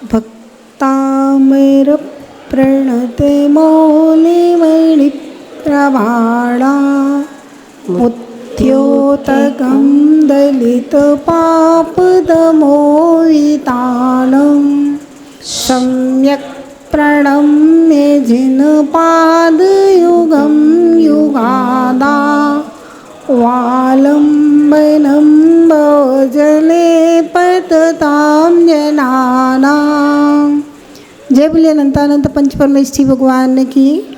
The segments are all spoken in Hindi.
भक्तामर प्रणते मौलिमणिप्रभाणा मुत्योतकं दलितपापदमोहितानं सम्यक् प्रणम्य जिनपादयुगं युगादा वालम्बनं भवजले पततां जनानां। जय बोले अनंतानंत पंच परमेष्ठी भगवान की,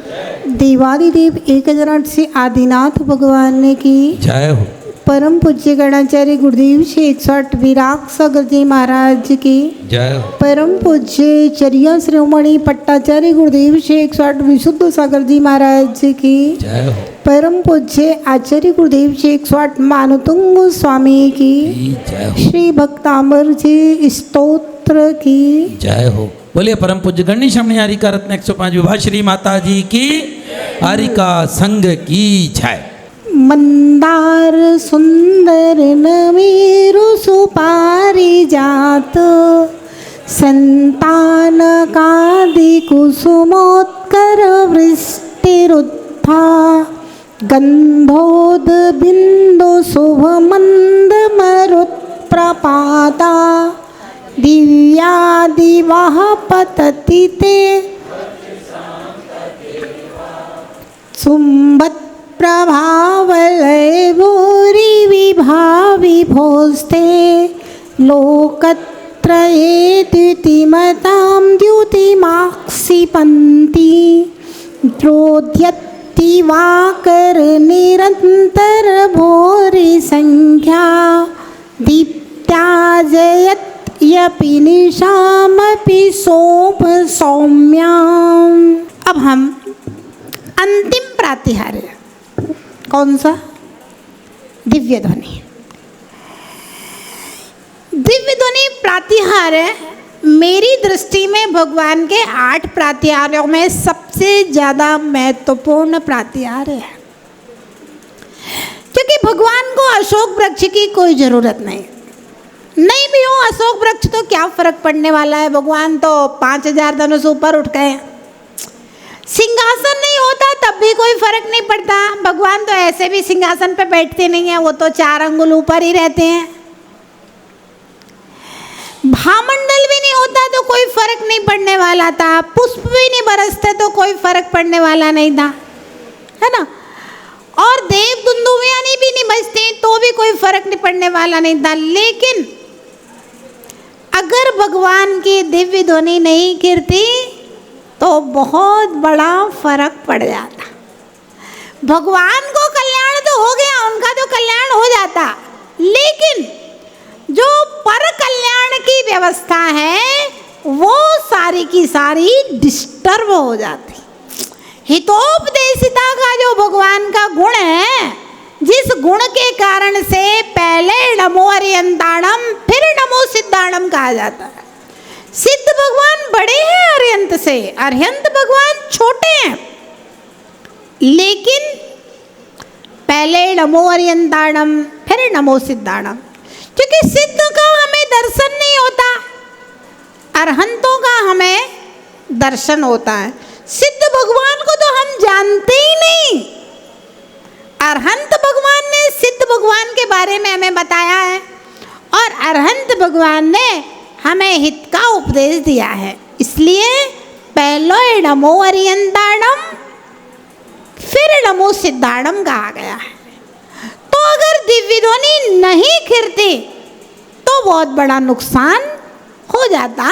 देवादिदेव 1008 से आदिनाथ भगवान की जय हो। परम पूज्य गणाचार्य गुरुदेव श्री 108 विराग सागर जी महाराज की जय हो। परम पूज्य चरिया श्रीमणि पट्टाचार्य गुरुदेव श्री 108 विशुद्ध सागर जी महाराज की जय हो। परम पूज्य आचार्य गुरुदेव श्री 108 मानतुंग स्वामी की जय हो। श्री भक्तामर जी स्तोत्र की जय हो। बोलिए परम पूज्य गणेश हरिका रत्न 105 विभा श्री माता जी की, हरिका संघ की जय। मंदार सुंदर नवीरु सुपारिजात संतान कादि कुसुमोत्कर वृष्टिरुत्था गंधोद बिंदु शुभ मंद मरुत्प्रपाता दिव्यादिवाह पतति ते सुंबत प्रभावलय भूरि विभाविभोस्ते लोकत्रये द्युतिमतां द्युतिमाक्षिपन्ति द्रोध्यत्तिवाकर निरन्तर भूरि संख्या दीप्त्याजयत् यपि निशामपि सोम सौम्याम्। अब हम अंतिम प्रातिहार्य, कौन सा? दिव्य ध्वनि। दिव्य ध्वनि प्रातिहार्य मेरी दृष्टि में भगवान के 8 प्रातिहार्यों में सबसे ज़्यादा महत्वपूर्ण प्रातिहार्य है, क्योंकि भगवान को अशोक वृक्ष की कोई ज़रूरत नहीं भी हो। अशोक वृक्ष तो क्या फर्क पड़ने वाला है, भगवान तो 5000 धनुष ऊपर उठ गए। सिंहासन नहीं होता तब भी कोई फर्क नहीं पड़ता, भगवान तो ऐसे भी सिंहासन पे बैठते नहीं हैं, वो तो 4 अंगुल ऊपर ही रहते हैं। भामंडल भी नहीं होता तो कोई फर्क नहीं पड़ने वाला था, पुष्प भी नहीं बरसते तो कोई फर्क पड़ने वाला नहीं था, है ना। और देव दुंदुभियानी भी नहीं बजते तो भी कोई फर्क नहीं पड़ने वाला नहीं था। लेकिन अगर भगवान की दिव्य ध्वनि नहीं गिरती तो बहुत बड़ा फर्क पड़ जाता। भगवान को कल्याण तो हो गया, उनका तो कल्याण हो जाता, लेकिन जो पर कल्याण की व्यवस्था है वो सारी की सारी डिस्टर्ब हो जाती। हितोपदेशिता का जो भगवान का गुण है, जिस गुण के कारण से पहले नमो अर्यंताणम फिर नमो सिद्धाणम कहा जाता है। सिद्ध भगवान बड़े हैं अर्यंत से, अर्यंत भगवान छोटे हैं, लेकिन पहले नमो अर्यंताणम फिर नमो सिद्धाणम, क्योंकि सिद्ध का हमें दर्शन नहीं होता, अरहंतों का हमें दर्शन होता है। सिद्ध भगवान को तो हम जानते ही नहीं। अरहंत भगवान ने सिद्ध भगवान के बारे में हमें बताया है, और अरहंत भगवान ने हमें हित का उपदेश दिया है। इसलिए पहले नमो अर्यंताणम फिर नमो सिद्धाणम कहा गया है। तो अगर दिव्य ध्वनि नहीं खिरती तो बहुत बड़ा नुकसान हो जाता।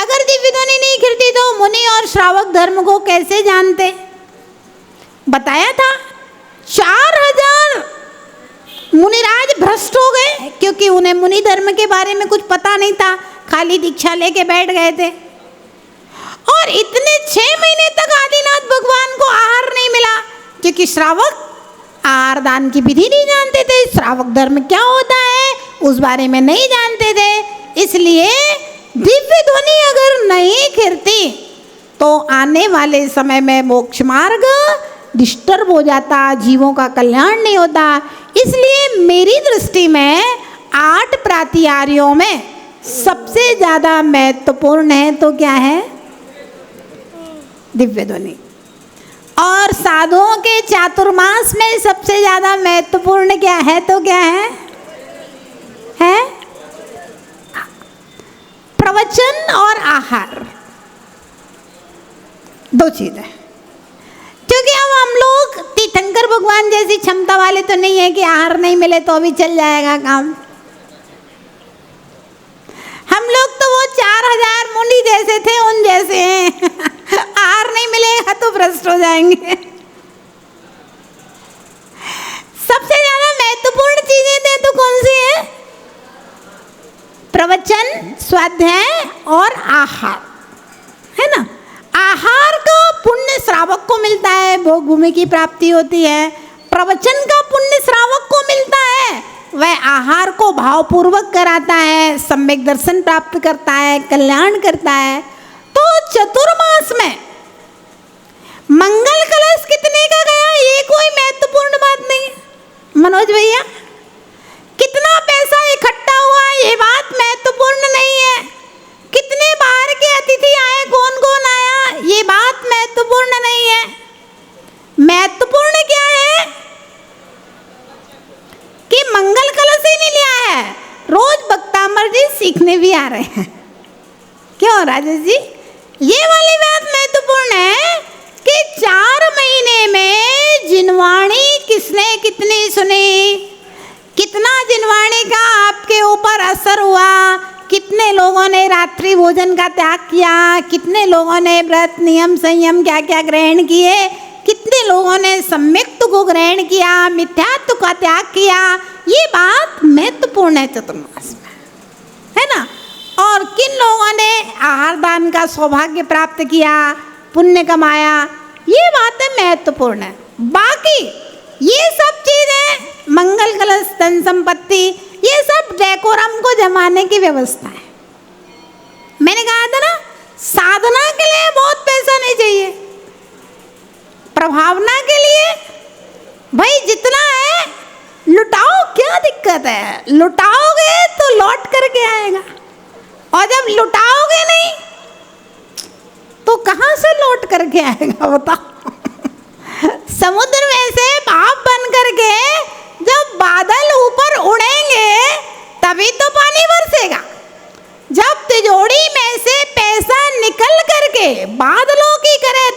अगर दिव्य ध्वनि नहीं खिरती तो मुनि और श्रावक धर्म को कैसे जानते? बताया था 4000 मुनिराज भ्रष्ट हो गए, क्योंकि उन्हें मुनि धर्म के बारे में कुछ पता नहीं था, खाली दीक्षा लेके बैठ गए थे। और इतने 6 महीने तक आदिनाथ भगवान को आहार नहीं मिला, क्योंकि श्रावक आहार दान की विधि नहीं जानते थे, श्रावक धर्म क्या होता है उस बारे में नहीं जानते थे। इसलिए दिव्य ध्वनि अगर नहीं खिरती तो आने वाले समय में मोक्ष मार्ग डिस्टर्ब हो जाता, जीवों का कल्याण नहीं होता। इसलिए मेरी दृष्टि में 8 प्रातिहार्यों में सबसे ज़्यादा महत्वपूर्ण है तो क्या है? दिव्य ध्वनि। और साधुओं के चातुर्मास में सबसे ज़्यादा महत्वपूर्ण क्या है तो क्या है? प्रवचन और आहार, दो चीज़ें। क्योंकि अब हम लोग तीर्थंकर भगवान जैसी क्षमता वाले तो नहीं है कि आहार नहीं मिले तो अभी चल जाएगा काम। हम लोग तो वो 4000 मुनि जैसे थे उन जैसे हैं। आहार नहीं मिलेगा तो भ्रष्ट हो जाएंगे। सबसे ज्यादा महत्वपूर्ण चीजें थे तो कौन सी है? प्रवचन, स्वाध्याय और आहार, है ना। आहार का पुण्य श्रावक को मिलता है, भोग भूमि की प्राप्ति होती है। प्रवचन का पुण्य श्रावक को मिलता है, वह आहार को भावपूर्वक कराता है, सम्यक दर्शन प्राप्त करता है, कल्याण करता है। तो चतुर्मास में मंगल कलश कितने का गया ये कोई महत्वपूर्ण बात नहीं है। मनोज भैया, कितना पैसा इकट्ठा हुआ ये बात महत्वपूर्ण नहीं है। कितने बाहर के अतिथि आए, कौन कौन आया, ये बात महत्वपूर्ण नहीं है। महत्वपूर्ण क्या है कि मंगल कलश ही नहीं लिया है, रोज बक्तामर जी सीखने भी आ रहे हैं। क्यों राजेश जी? ये वाली बात महत्वपूर्ण है कि 4 महीने में जिनवाणी किसने कितनी सुनी, कितना जिनवाणी का आपके ऊपर असर हुआ, कितने लोगों ने रात्रि भोजन का त्याग किया, कितने लोगों ने व्रत नियम संयम क्या क्या ग्रहण किए, कितने लोगों ने सम्यक्त को ग्रहण किया, मिथ्यात्व का त्याग किया। ये बात महत्वपूर्ण है चतुर्मास में, है ना। और किन लोगों ने आहार दान का सौभाग्य प्राप्त किया, पुण्य कमाया, ये बातें महत्वपूर्ण है। बाकी ये सब चीजें, मंगल कलश, धन संपत्ति, ये सब डेकोरम को जमाने की व्यवस्था है। मैंने कहा था ना, साधना के लिए बहुत पैसा नहीं चाहिए, प्रभावना के लिए भाई जितना है लुटाओ, क्या दिक्कत है। लुटाओगे तो लौट करके आएगा, और जब लुटाओगे नहीं तो कहाँ से लौट करके आएगा बताओ। समुद्र में से भाप बन करके जब बादल ऊपर उड़ेंगे तभी तो पानी बरसेगा। जब तिजोरी में से पैसा निकल करके बादलों की तरह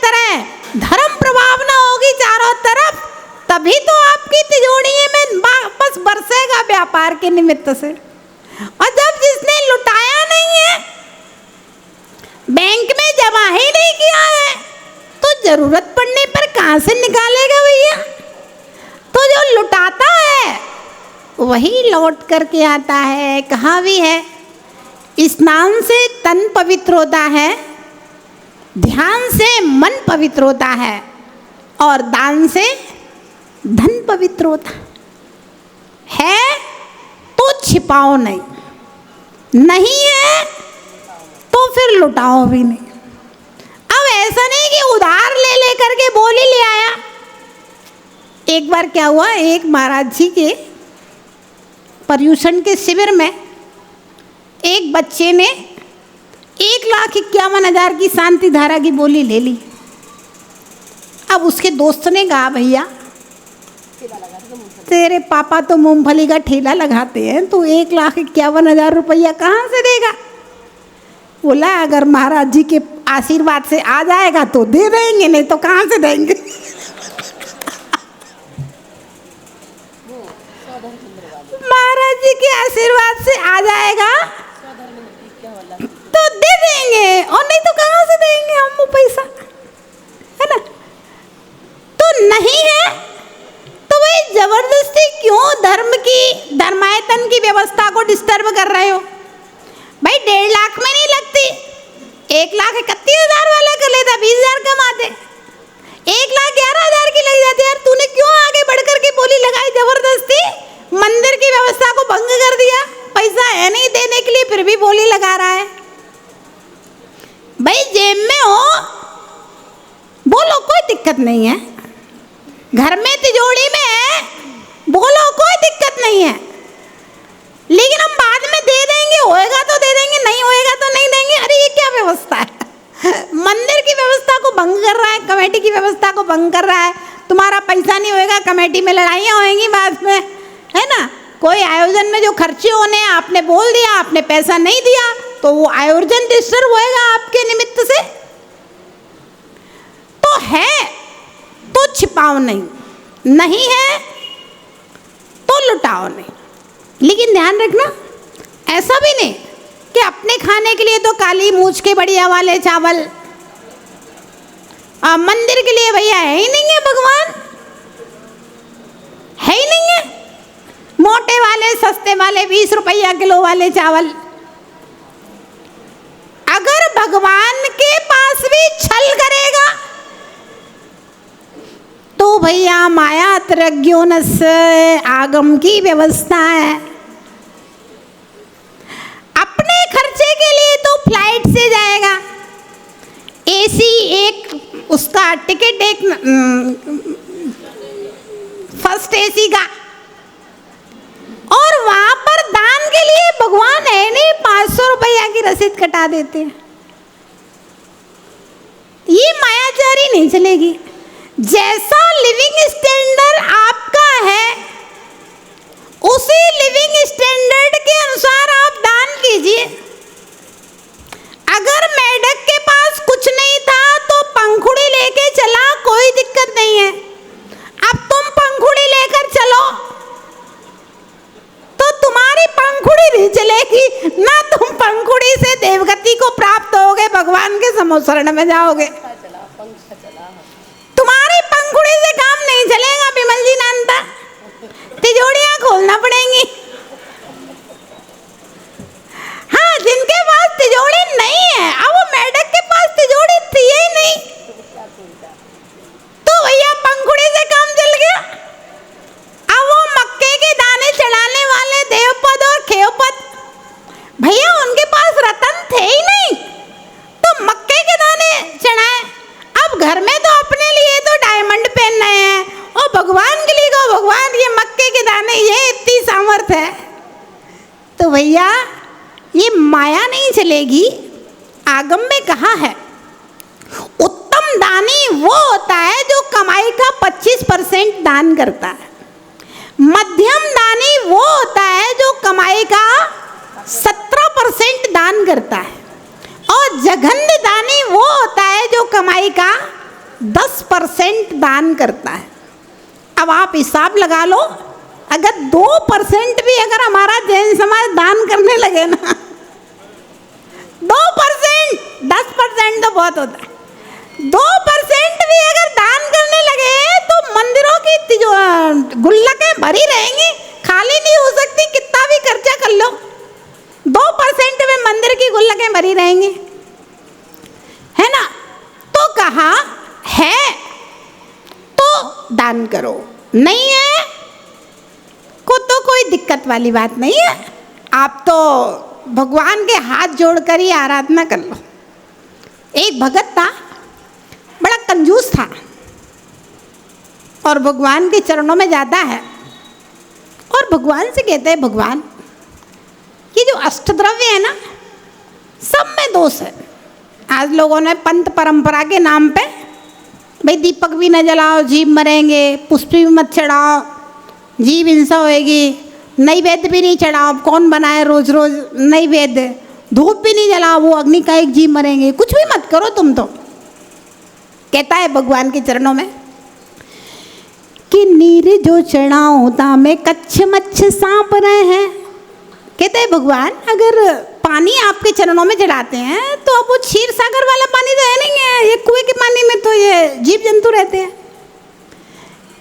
धर्म प्रभावना होगी चारों तरफ, तभी तो आपकी तिजोरी में वापस बरसेगा व्यापार के निमित्त से। और जब जिसने लुटाया नहीं है, बैंक में जमा ही नहीं किया है, तो जरूरत पड़ने पर कहाँ से निकालेगा भैया। तो जो लुटाता है वही लौट करके आता है। कहाँ भी है, स्नान से तन पवित्र होता है, ध्यान से मन पवित्र होता है, और दान से धन पवित्र होता है। तो छिपाओ नहीं, नहीं है तो फिर लुटाओ भी नहीं। अब ऐसा नहीं कि उधार ले ले करके बोल ही ले आया। एक बार क्या हुआ, एक महाराज जी के पर्यूषण के शिविर में एक बच्चे ने 1,51,000 की शांति धारा की बोली ले ली। अब उसके दोस्त ने कहा, भैया तेरे पापा तो मूंगफली का ठेला लगाते हैं, तो 1,51,000 रुपया कहाँ से देगा। बोला अगर महाराज जी के आशीर्वाद से आ जाएगा तो दे देंगे, नहीं तो कहाँ से देंगे। महाराज जी के आशीर्वाद से आ जाएगा तो दे देंगे, और नहीं तो कहाँ से देंगे हम वो पैसा, है ना। तो नहीं है तो भाई जबरदस्ती क्यों धर्मायतन की व्यवस्था को डिस्टर्ब कर रहे हो। भाई 1.5 लाख में नहीं लगती, 1,31,000 वाला कर लेता, 20,000 कमाते, 1,11,000 की लग जाती। यार तूने क्यों आगे बढ़ करके बोली लगाई, जबरदस्ती मंदिर की व्यवस्था को भंग कर दिया। पैसा है नहीं देने के लिए, फिर भी बोली लगा रहा है। भाई जेब में हो बोलो, कोई दिक्कत नहीं है। घर में तिजोरी में है बोलो, कोई दिक्कत नहीं है। लेकिन हम बाद में दे देंगे, होएगा तो दे देंगे, कि अरे ये क्या व्यवस्था है, मंदिर की व्यवस्था को भंग कर रहा है, कमेटी की व्यवस्था को भंग कर रहा है, तुम्हारा पैसा नहीं होएगा, कमेटी में लड़ाइयाँ होएंगी बाद में, है ना। कोई आयोजन में जो खर्चे होने हैं आपने बोल दिया, आपने पैसा नहीं दिया, तो वो आयोजन डिस्टर्ब होएगा आपके निमित्त से। तो है तो छिपाओ नहीं, नहीं है तो लुटाओ नहीं। लेकिन ध्यान रखना, ऐसा भी नहीं कि अपने खाने के लिए तो काली मूछ के बढ़िया वाले चावल, मंदिर के लिए भैया है ही नहीं है, भगवान है ही नहीं है, मोटे वाले सस्ते वाले 20 रुपया किलो वाले चावल। अगर भगवान के पास भी छल करेगा तो भैया माया त्रज्ञोनस आगम की व्यवस्था है। अपने खर्चे के लिए तो फ्लाइट से जाएगा, एसी एक उसका टिकट एक फर्स्ट एसी का, और वहां पर दान के लिए भगवान है नहीं, 500 रुपया की रसीद कटा देते हैं। ये मायाचारी नहीं चलेगी। जैसा लिविंग स्टैंडर्ड आपका है उसी लिविंग स्टैंडर्ड के अनुसार आप दान कीजिए। अगर मेढक के पास कुछ नहीं था तो पंखुड़ी लेके चला, कोई दिक्कत नहीं है। अब तुम पंखुड़ी लेकर चलो तो तुम्हारी पंखुड़ी नहीं चलेगी, ना तुम पंखुड़ी से देवगति को प्राप्त होगे, भगवान के समोशरण में जाओगे। तुम्हारी पंखुड़ी से काम नहीं चलेगा, विमल जी नानता, तिजोड़ियां खोलना पड़ेंगी। हाँ, जिनके पास तिजोड़ी नहीं है, अब वो मेढक के पास तिजोड़ी थी ही नहीं, तो भैया पंखुड़ी से काम चल गया। अब वो मक्के के दाने चढ़ाने वाले देवपद और खेवपद, भैया उनके पास रतन थे ही नहीं, तो मक्के के दाने चढ़ाए। अब घर में तो अपने लिए तो डायमंड पहन रहे हैं, और भगवान के लिए को भगवान ये मक्के के दाने, ये इतनी सामर्थ्य है। तो भैया ये माया नहीं चलेगी। आगम में कहा है, उत्तम दानी वो होता है जो कमाई का 25% दान करता है, मध्यम दानी वो होता है जो कमाई का 17% दान करता है, और जघन्य दानी वो होता है जो कमाई का 10% दान करता है। अब आप हिसाब लगा लो, अगर 2% भी अगर हमारा जैन समाज दान करने लगे ना, 2%, 10% तो बहुत होता है, 2% भी अगर दान करने लगे तो मंदिरों की जो गुल्लकें भरी रहेंगी, खाली नहीं हो सकती, कितना भी खर्चा कर लो, 2% में मंदिर की गुल्लकें भरी रहेंगी, है ना। तो कहा है तो दान करो, नहीं है को तो कोई दिक्कत वाली बात नहीं है, आप तो भगवान के हाथ जोड़कर ही आराधना कर लो। एक भगत था, बड़ा कंजूस था, और भगवान के चरणों में जाता है और भगवान से कहता है, भगवान ये जो अष्टद्रव्य है ना, सब में दोष है। आज लोगों ने पंथ परंपरा के नाम पे, भाई दीपक भी न जलाओ जीव मरेंगे, पुष्प भी मत चढ़ाओ जीव हिंसा होएगी, नैवेद्य भी नहीं चढ़ाओ, कौन बनाए रोज रोज नैवेद्य, धूप भी नहीं जलाओ, वो अग्नि का एक जीव मरेंगे, कुछ भी मत करो तुम तो। कहता है भगवान के चरणों में कि नीर जो चढ़ाओ दामे कच्छ मच्छ सांप रहे हैं। कहते हैं भगवान अगर पानी आपके चरणों में चढ़ाते हैं तो अब वो क्षीर सागर वाला पानी तो है नहीं है, ये कुएं के पानी में तो ये जीव जंतु रहते हैं।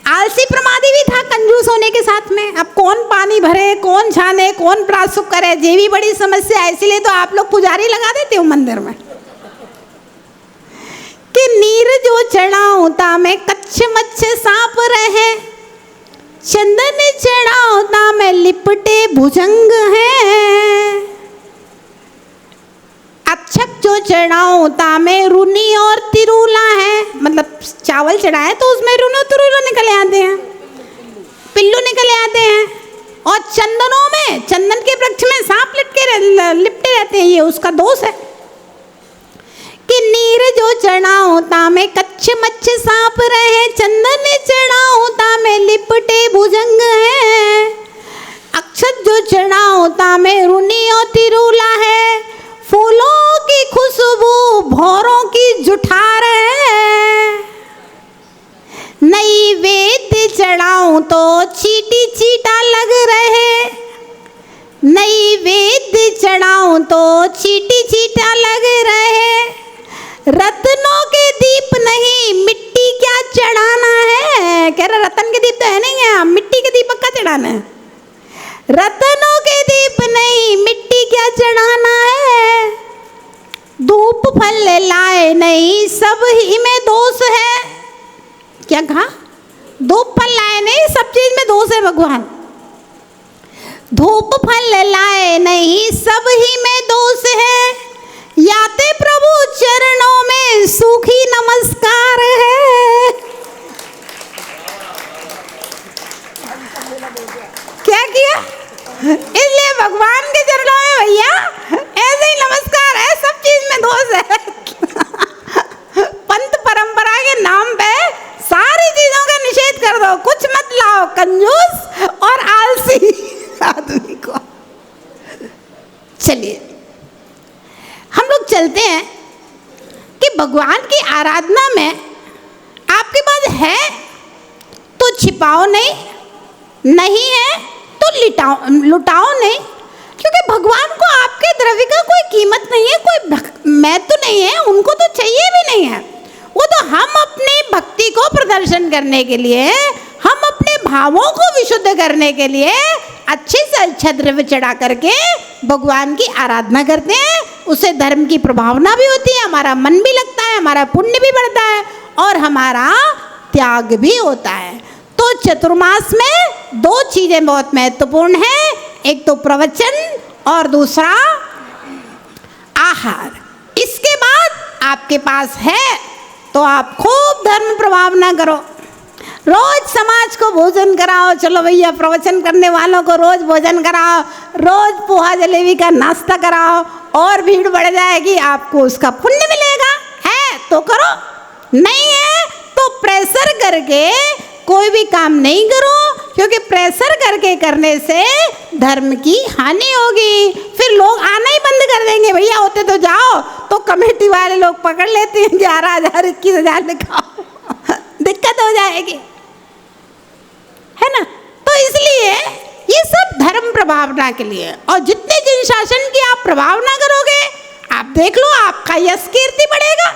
आलसी प्रमादी भी था कंजूस होने के साथ में। अब कौन पानी भरे, कौन छाने, कौन प्रासुक करे, ये भी बड़ी समस्या है। इसीलिए तो आप लोग पुजारी लगा देते हो मंदिर में कि नीर जो चढ़ाओ में कच्छ मच्छ सांप रहे, चंदन चढ़ाओ में लिपटे भुजंग है, अक्षक जो चढ़ाओ में रुनी और तिरुला है। मतलब चावल चढ़ाए तो उसमें रुनो तिरुला निकले आते हैं, पिल्लू निकले आते हैं। और चंदनों में, चंदन के वृक्ष में सांप लिपटे रहते हैं, ये उसका दोष है। जो चढ़ाऊता में कच्छ मच्छ सांप रहे, चंदन चढ़ाऊता में लिपटे भुजंग है। अक्षत जो चढ़ाऊता में रुनी और तिरुला है, फूलों की खुशबू भौरों की जुठार है। नैवेद्य चढ़ाऊं तो चीटी चीटा लग रहे, नैवेद्य चढ़ाऊं तो चीटी चीटा लग रहे। रत्नों के दीप नहीं मिट्टी क्या चढ़ाना है, कह रहे रतन के दीप तो है नहीं है, मिट्टी के दीपक का चढ़ाना है। रत्नों के दीप नहीं मिट्टी क्या चढ़ाना है। धूप फल लाए नहीं सब ही में दोष है। क्या कहा? धूप फल लाए नहीं सब चीज में दोष है भगवान। धूप फल लाए नहीं सब ही में दोष है, याते प्रभु चरणों में सूखी नमस्कार है। क्या किया? इसलिए भगवान के चरणों में भैया ऐसे ही नमस्कार है, सब चीज में दोष है। पंथ परंपरा के नाम पे सारी चीजों का निषेध कर दो, कुछ मत लाओ, कंजूस और आलसी आदमी को। चलिए हम लोग चलते हैं कि भगवान की आराधना में आपके पास है तो छिपाओ नहीं, नहीं है तो लुटाओ नहीं, क्योंकि भगवान को आपके द्रव्य का कोई कीमत नहीं है, कोई महत्व नहीं है, उनको तो चाहिए भी नहीं है। वो तो हम अपनी भक्ति को प्रदर्शन करने के लिए, हम अपने भावों को विशुद्ध करने के लिए अच्छे से अच्छा द्रव्य चढ़ा करके भगवान की आराधना करते हैं। उससे धर्म की प्रभावना भी होती है, हमारा मन भी लगता है, हमारा पुण्य भी बढ़ता है और हमारा त्याग भी होता है। तो चतुर्मास में दो चीजें बहुत महत्वपूर्ण हैं, एक तो प्रवचन और दूसरा आहार। इसके बाद आपके पास है तो आप खूब धर्म प्रभावना करो, रोज समाज को भोजन कराओ। चलो भैया प्रवचन करने वालों को रोज भोजन कराओ, रोज पोहा जलेबी का नाश्ता कराओ, और भीड़ बढ़ जाएगी, आपको उसका पुण्य मिलेगा। है तो करो, नहीं है तो प्रेशर करके कोई भी काम नहीं करो, क्योंकि प्रेशर करके करने से धर्म की हानि होगी। फिर लोग आना ही बंद कर देंगे, भैया होते तो जाओ, तो कमेटी वाले लोग पकड़ लेते हैं 11,000 21,000 दिखाओ, दिक्कत हो जाएगी, है ना। तो इसलिए ये सब धर्म प्रभावना के लिए, और जितने जिन शासन की आप प्रभावना करोगे, आप देख लो आपका यश कीर्ति बढ़ेगा।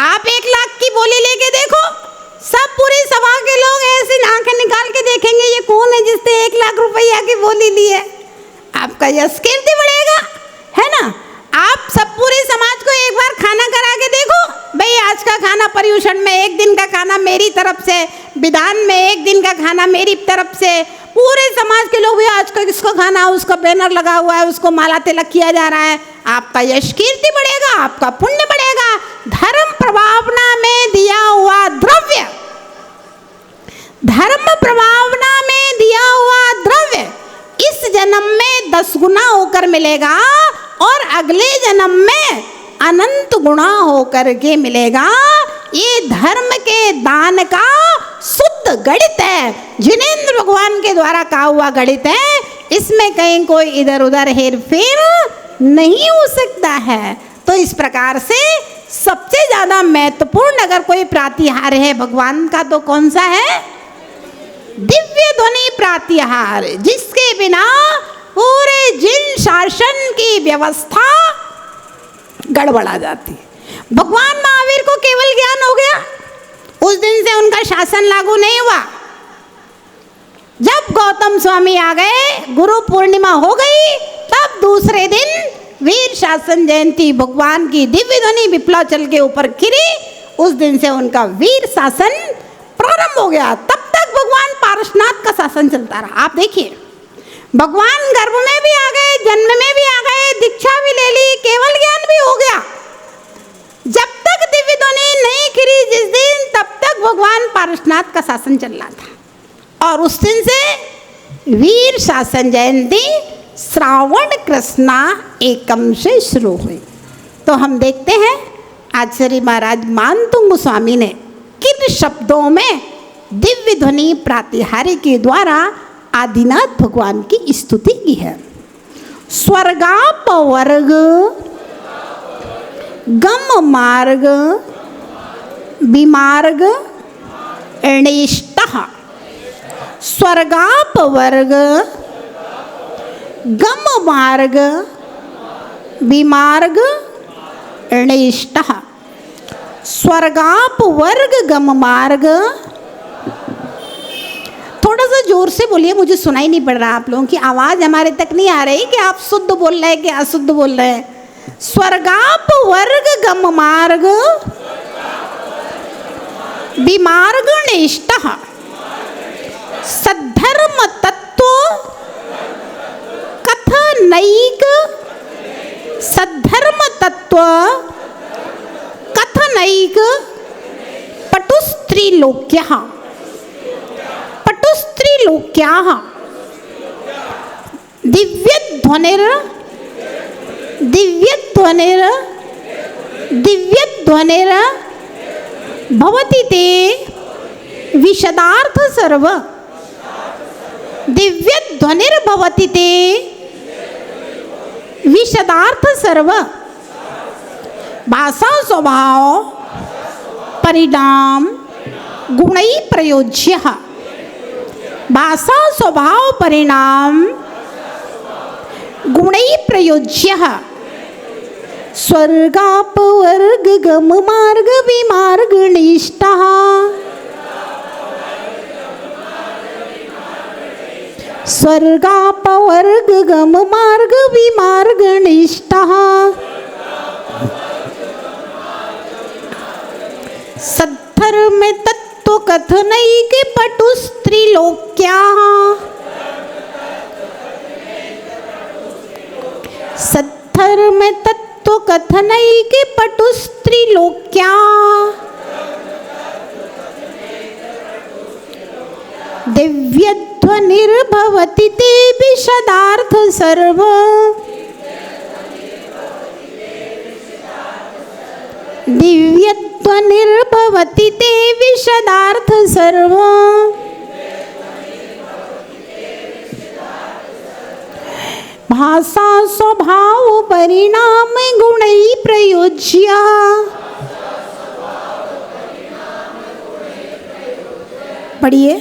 आप 1 लाख की बोली लेके देखो, सब पूरी सभा के लोग ऐसी आंखें निकाल के देखेंगे ये कौन है जिसने 1 लाख रुपया की बोली ली है। आपका यश कीर्ति बढ़ेगा, है ना। आप सब पूरे समाज को एक बार खाना करा के देखो, भाई आज का खाना पर्यूषण में 1 दिन का खाना मेरी तरफ से, विधान में 1 दिन का खाना मेरी तरफ से, पूरे समाज के लोग भी आज का किसको खाना, उसका बैनर लगा हुआ है, उसको माला तिलक किया जा रहा है। आपका यश कीर्ति बढ़ेगा, आपका पुण्य बढ़ेगा। धर्म प्रभावना में दिया हुआ द्रव्य, धर्म प्रभावना में दिया हुआ द्रव्य इस जन्म में 10 गुना होकर मिलेगा और अगले जन्म में अनंत गुना होकर के मिलेगा। ये धर्म के दान का शुद्ध गणित है, जिनेंद्र भगवान के द्वारा कहा हुआ गणित है। इसमें कहीं कोई इधर उधर हेर फेर नहीं हो सकता है। तो इस प्रकार से सबसे ज्यादा महत्वपूर्ण अगर कोई प्रातिहार है भगवान का तो कौन सा है? दिव्य ध्वनि प्रातिहार, जिसके बिना पूरे जिन शासन की व्यवस्था गड़बड़ा जाती है। भगवान महावीर को केवल ज्ञान हो गया, उस दिन से उनका शासन लागू नहीं हुआ। जब गौतम स्वामी आ गए, गुरु पूर्णिमा हो गई, तब दूसरे दिन वीर शासन जयंती भगवान की दिव्य ध्वनि विप्लवाचल के ऊपर गिरी, उस दिन से उनका वीर शासन प्रारंभ हो गया। तब तक भगवान पारसनाथ का शासन चलता रहा। आप देखिए, भगवान गर्भ में भी आ गए, जन्म में भी आ गए, दीक्षा भी ले ली, केवल ज्ञान भी हो गया। जब तक दिव्य ध्वनि नहीं गिरी जिस दिन, तब तक भगवान पारसनाथ का शासन चल रहा था। और उस दिन से वीर शासन जयंती श्रावण कृष्णा एकम से शुरू हुई। तो हम देखते हैं आचार्य महाराज मानतुंग गोस्वामी ने किन शब्दों में दिव्य ध्वनि प्रातिहार्य के द्वारा आदिनाथ भगवान की स्तुति की है। स्वर्गापवर्ग गम मार्ग विमार्ग अनिष्टः। स्वर्गापवर्ग गम मार्ग विमार्ग अनिष्टः। स्वर्गापवर्ग गम मार्ग, थोड़ा सा जोर से बोलिए, मुझे सुनाई नहीं पड़ रहा, आप लोगों की आवाज़ हमारे तक नहीं आ रही कि आप शुद्ध बोल रहे हैं कि अशुद्ध बोल रहे हैं। स्वर्गापवर्ग गम मार्ग विमार्ग निष्ठः। सद्धर्म तत्व कथनैक, सद्धर्म तत्व कथनैक पटुस्त्रीलोक्यः। पटुस्त्रीलोक्याः दिव्यध्वनिर् दिव्यध्वनिर् दिव्यध्वनिर् भवति ते विशदार्थ सर्व। दिव्यध्वनिर्भवति ते विशदार्थ सर्व। भाषा स्वभाव परिणाम गुणै प्रयोज्यः। भाषा स्वभाव परिणाम गुणै प्रयोज्यः। स्वर्गापवर्ग गम मार्ग विमार्ग निष्ठः। स्वर्गापवर्ग गम मार्ग विमार्ग निष्ठः। सद्धर्म तत्व कथनैक पटुस्त्रीलोक्याः। सद्धर्म तत्व कथनैक पटुस्त्रीलोक्याः। दिव्यध्वनिर्भवति ते विशदार्थ सर्व। दिव्यध्वनिर्भवति ते विशदार्थ सर्व। भाषा स्वभाव परिणाम गुणै प्रयोज्य। पढ़िए।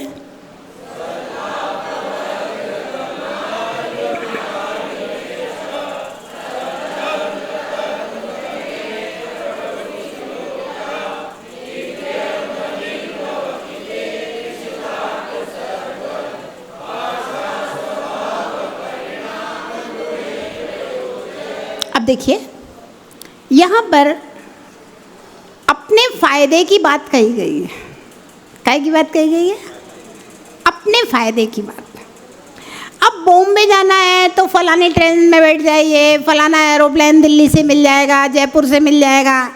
अब देखिए, यहाँ पर अपने फायदे की बात कही गई है। काय की बात कही गई है? अपने फायदे की बात। अब बॉम्बे जाना है तो फलानी ट्रेन में बैठ जाइए, फलाना एरोप्लेन दिल्ली से मिल जाएगा, जयपुर से मिल जाएगा।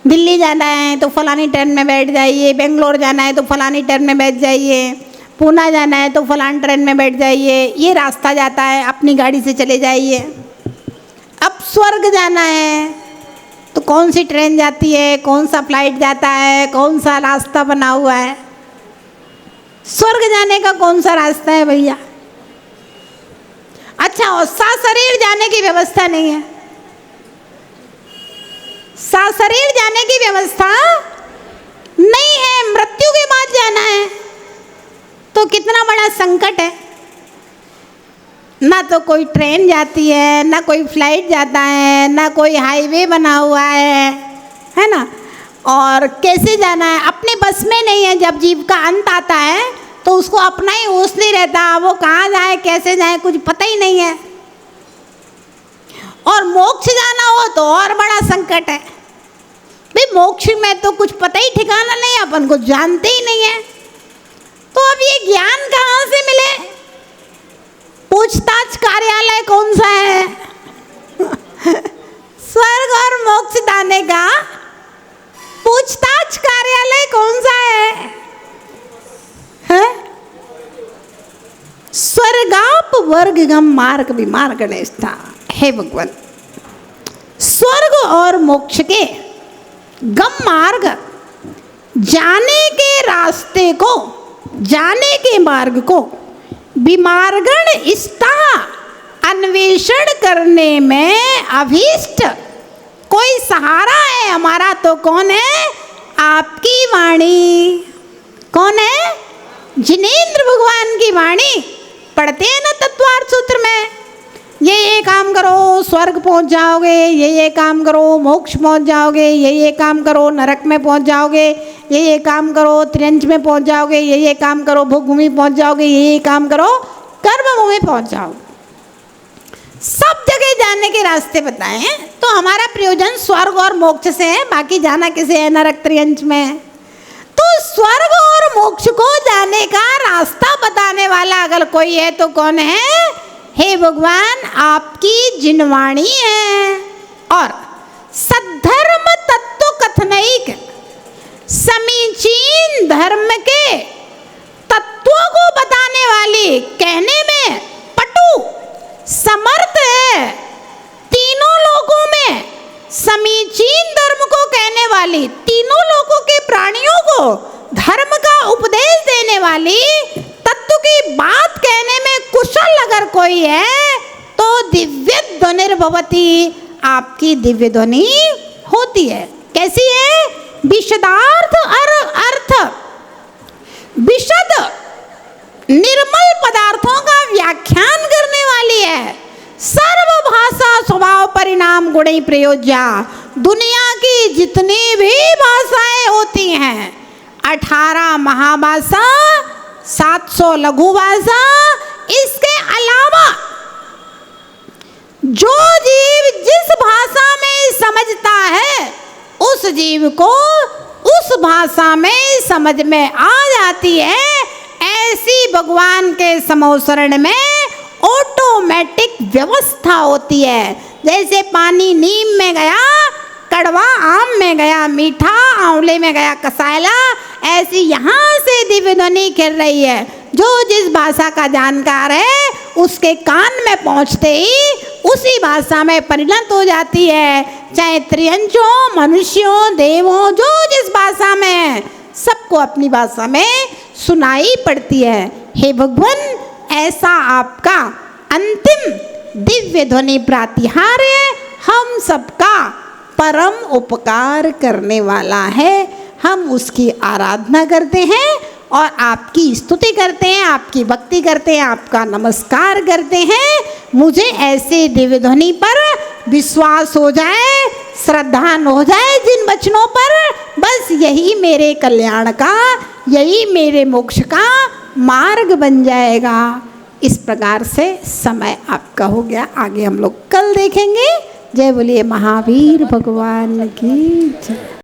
दिल्ली जाना है तो फलानी ट्रेन में बैठ जाइए, बेंगलोर जाना है तो फलानी ट्रेन में बैठ जाइए, पूना जाना है तो फलानी ट्रेन में बैठ जाइए। ये रास्ता जाता है, अपनी गाड़ी से चले जाइए। अब स्वर्ग जाना है तो कौन सी ट्रेन जाती है, कौन सा फ्लाइट जाता है, कौन सा रास्ता बना हुआ है? स्वर्ग जाने का कौन सा रास्ता है भैया? अच्छा, और सशरीर जाने की व्यवस्था नहीं है। सशरीर जाने की व्यवस्था नहीं है, मृत्यु के बाद जाना है। तो कितना बड़ा संकट है। ना तो कोई ट्रेन जाती है, ना कोई फ्लाइट जाता है, ना कोई हाईवे बना हुआ है ना। और कैसे जाना है अपने बस में नहीं है। जब जीव का अंत आता है तो उसको अपना ही होश नहीं रहता, वो कहाँ जाए कैसे जाए कुछ पता ही नहीं है। और मोक्ष जाना हो तो और बड़ा संकट है भाई। मोक्ष में तो कुछ पता ही ठिकाना नहीं, अपन को जानते ही नहीं है। तो अब ये ज्ञान कहाँ से मिले? पूछताछ कार्यालय कौन सा है? स्वर्ग और मोक्ष जाने का पूछताछ कार्यालय कौन सा है? स्वर्गाप वर्ग गम मार्ग विमार्ग निष्ठा। हे भगवान, स्वर्ग और मोक्ष के गम मार्ग, जाने के रास्ते को, जाने के मार्ग को विमार्गण इष्टा अन्वेषण करने में अभीष्ट कोई सहारा है हमारा तो कौन है? आपकी वाणी। कौन है? जिनेंद्र भगवान की वाणी। पढ़ते हैं ना तत्वार्थ सूत्र में, ये काम करो स्वर्ग पहुंच जाओगे, ये काम करो मोक्ष पहुंच जाओगे, ये काम करो नरक में पहुंच जाओगे, ये काम करो त्रियंच में पहुंच जाओगे, ये काम करो भोगभूमि पहुंच जाओगे, ये काम करो कर्मभूमि पहुंच जाओगे। सब जगह जाने के रास्ते बताए हैं। तो हमारा प्रयोजन स्वर्ग और मोक्ष से है, बाकी जाना किसे है? नरक त्रियंच में। तो स्वर्ग और मोक्ष को जाने का रास्ता बताने वाला अगर कोई है तो कौन है? हे भगवान आपकी जिनवाणी है। और सद्धर्म तत्व कथनैक, समीचीन धर्म के तत्वों को बताने वाली, कहने में पटु समर्थ है, तीनों लोकों में समीचीन धर्म को कहने वाली, तीनों लोकों के प्राणियों को धर्म का उपदेश देने वाली, तत्व की बात कहने में कुशल अगर कोई है तो दिव्य ध्वनिर्भवती, आपकी दिव्य ध्वनि होती है। कैसी है? विशदार्थ अर्थ, विशद निर्मल पदार्थों का व्याख्यान करने वाली है। सर्व भाषा स्वभाव परिणाम गुणी प्रयोज्या, दुनिया की जितनी भी भाषाएं होती हैं, 18 महाभाषा, 700 लघु भाषा, इसके अलावा जो जीव जिस भाषा में समझता है उस जीव को उस भाषा में समझ में आ जाती है। ऐसी भगवान के समोसरण में ऑटोमेटिक व्यवस्था होती है। जैसे पानी नीम में गया कड़वा, आम में गया मीठा, आंवले में गया कसायला, ऐसी यहाँ से दिव्य ध्वनि गिर रही है। जो जिस भाषा का जानकार है उसके कान में पहुँचते ही उसी भाषा में परिणत हो जाती है। चाहे त्रियंचों, मनुष्यों, देवों, जो जिस भाषा में है सबको अपनी भाषा में सुनाई पड़ती है। हे भगवान ऐसा आपका अंतिम दिव्य ध्वनि प्रातिहार्य हम सबका परम उपकार करने वाला है। हम उसकी आराधना करते हैं और आपकी स्तुति करते हैं, आपकी भक्ति करते हैं, आपका नमस्कार करते हैं। मुझे ऐसे दिव्य ध्वनि पर विश्वास हो जाए, श्रद्धा हो जाए जिन वचनों पर, बस यही मेरे कल्याण का, यही मेरे मोक्ष का मार्ग बन जाएगा। इस प्रकार से समय आपका हो गया। आगे हम लोग कल देखेंगे। जय बोलिए महावीर भगवान की जय।